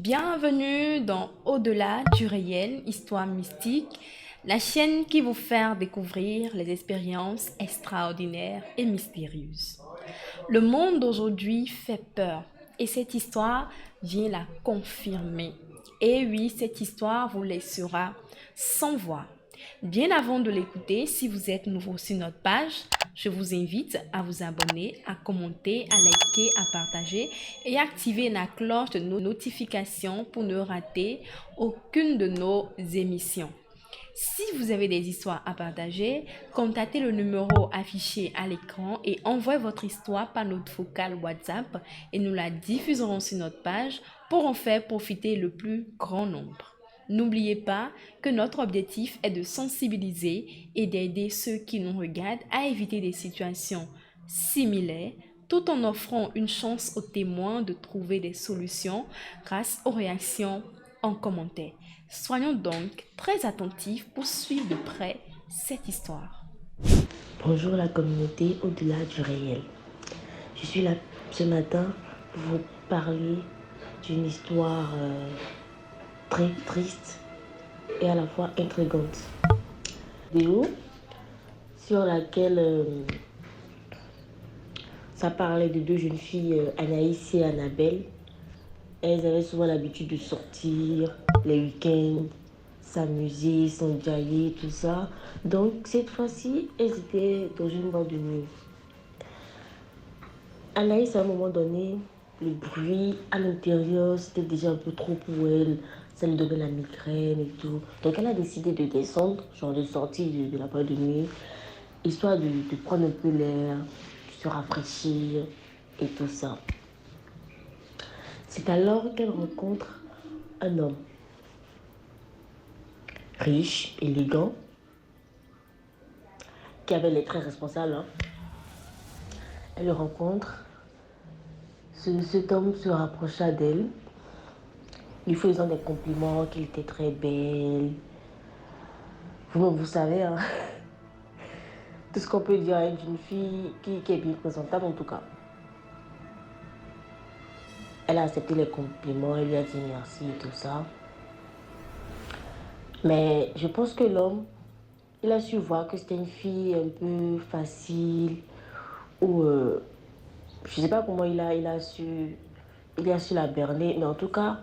Bienvenue dans Au-delà du réel, histoire mystique, la chaîne qui vous fait découvrir les expériences extraordinaires et mystérieuses. Le monde d'aujourd'hui fait peur et cette histoire vient la confirmer. Et oui, cette histoire vous laissera sans voix. Bien avant de l'écouter, si vous êtes nouveau sur notre page, je vous invite à vous abonner, à commenter, à liker, à partager et activer la cloche de nos notifications pour ne rater aucune de nos émissions. Si vous avez des histoires à partager, contactez le numéro affiché à l'écran et envoyez votre histoire par notre vocal WhatsApp et nous la diffuserons sur notre page pour en faire profiter le plus grand nombre. N'oubliez pas que notre objectif est de sensibiliser et d'aider ceux qui nous regardent à éviter des situations similaires tout en offrant une chance aux témoins de trouver des solutions grâce aux réactions en commentaire. Soyons donc très attentifs pour suivre de près cette histoire. Bonjour la communauté au-delà du réel. Je suis là ce matin pour vous parler d'une histoire très triste et à la fois intrigante. Vidéo sur laquelle ça parlait de deux jeunes filles, Anaïs et Annabelle. Elles avaient souvent l'habitude de sortir les week-ends, s'amuser, s'enjailler, tout ça. Donc cette fois-ci, elles étaient dans une boîte de nuit. Anaïs, à un moment donné, le bruit à l'intérieur, c'était déjà un peu trop pour elle. Ça lui donnait la migraine et tout. Donc elle a décidé de descendre, genre de sortir de la boîte de nuit, histoire de prendre un peu l'air, de se rafraîchir et tout ça. C'est alors qu'elle rencontre un homme riche, élégant, qui avait les traits responsables. Elle le rencontre. Cet homme se rapprocha d'elle, lui faisant des compliments, qu'elle était très belle. Vous savez, hein, tout ce qu'on peut dire à une fille qui est bien présentable en tout cas. Elle a accepté les compliments, elle lui a dit merci et tout ça. Mais je pense que l'homme, il a su voir que c'était une fille un peu facile, ou je ne sais pas comment il a su la berner, mais en tout cas,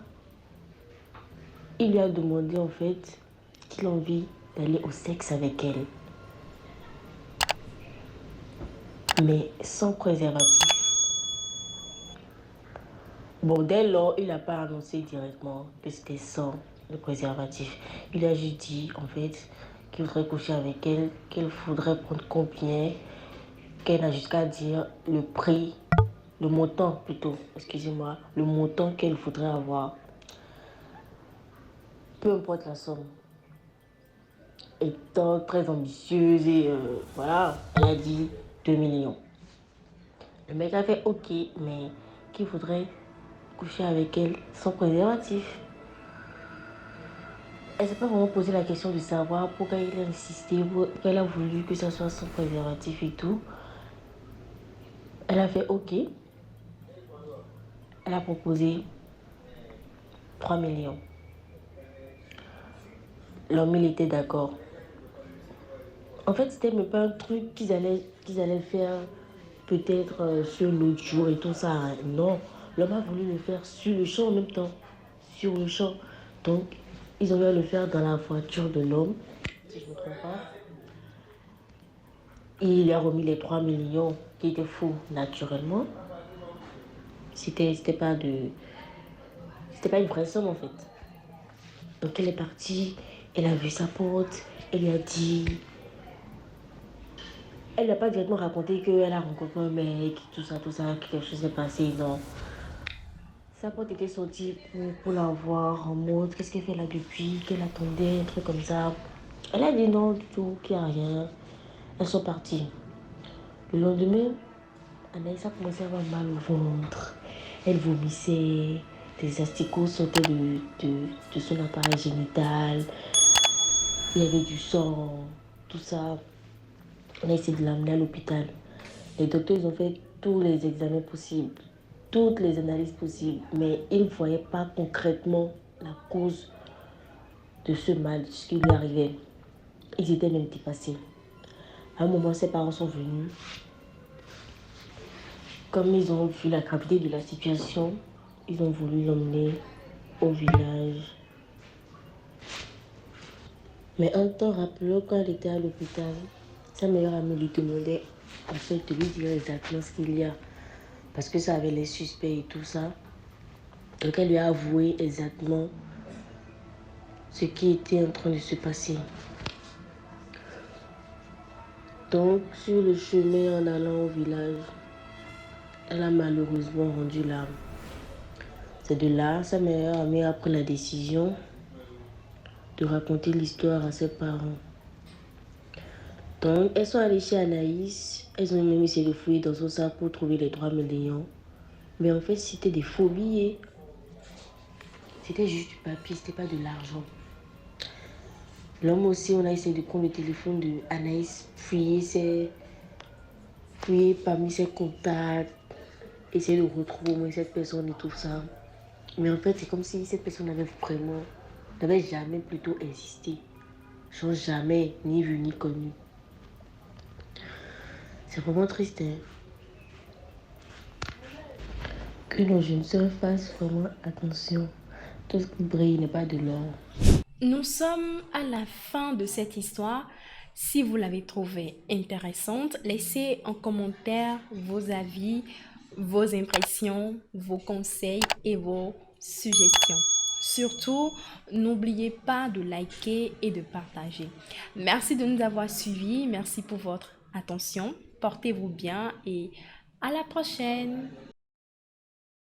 il lui a demandé en fait qu'il a envie d'aller au sexe avec elle, mais sans préservatif. Bon, dès lors, il n'a pas annoncé directement que c'était sans le préservatif. Il a juste dit en fait qu'il voudrait coucher avec elle, qu'il faudrait prendre combien, qu'elle a jusqu'à dire le prix, le montant plutôt, excusez-moi, le montant qu'elle voudrait avoir. Peu importe la somme. Étant très ambitieuse et voilà, elle a dit 2 millions. Le mec a fait ok, mais qu'il faudrait coucher avec elle sans préservatif. Elle s'est pas vraiment posé la question de savoir pourquoi il a insisté, pourquoi elle a voulu que ça soit sans préservatif et tout. Elle a fait ok. Elle a proposé 3 millions. L'homme, il était d'accord. En fait, c'était même pas un truc qu'ils allaient faire peut-être sur l'autre jour et tout ça. Non, l'homme a voulu le faire sur le champ en même temps. Sur le champ. Donc, ils ont voulu le faire dans la voiture de l'homme, si je ne me trompe pas. Et il a remis les 3 millions qui étaient faux naturellement. C'était pas une vraie somme en fait. Donc elle est partie, elle a vu sa pote, elle lui a dit. Elle n'a pas directement raconté qu'elle a rencontré un mec, tout ça, que quelque chose s'est passé, non. Sa pote était sortie pour la voir en mode qu'est-ce qu'elle fait là depuis, qu'elle attendait, un truc comme ça. Elle a dit non du tout, qu'il n'y a rien. Elles sont parties. Le lendemain, Anaïs a commencé à avoir mal au ventre. Elle vomissait, des asticots sortaient de son appareil génital. Il y avait du sang, tout ça. On a essayé de l'amener à l'hôpital. Les docteurs ils ont fait tous les examens possibles. toutes les analyses possibles, mais il ne voyait pas concrètement la cause de ce mal, ce qui lui arrivait. Ils étaient même dépassés. À un moment, ses parents sont venus. Comme ils ont vu la gravité de la situation, ils ont voulu l'emmener au village. Mais un temps rappelé, quand elle était à l'hôpital, sa meilleure amie lui demandait en fait de lui dire exactement ce qu'il y a. Parce que ça avait les suspects et tout ça. Donc elle lui a avoué exactement ce qui était en train de se passer. Donc sur le chemin en allant au village, elle a malheureusement rendu l'âme. C'est de là, sa meilleure amie a pris la décision de raconter l'histoire à ses parents. Donc, elles sont allées chez Anaïs. Elles ont même essayé de fouiller dans son sac pour trouver les 3 millions. Mais en fait, c'était des faux billets. C'était juste du papier, c'était pas de l'argent. L'homme aussi, on a essayé de prendre le téléphone de Anaïs, fouiller parmi ses contacts, essayer de retrouver au moins cette personne et tout ça. Mais en fait, c'est comme si cette personne n'avait jamais plutôt existé. Genre jamais, ni vu ni connu. C'est vraiment triste, hein. Que nos jeunes sœurs fassent vraiment attention. Tout ce qui brille n'est pas de l'or. Nous sommes à la fin de cette histoire. Si vous l'avez trouvée intéressante, laissez en commentaire vos avis, vos impressions, vos conseils et vos suggestions. Surtout, n'oubliez pas de liker et de partager. Merci de nous avoir suivis. Merci pour votre attention. Portez-vous bien et à la prochaine.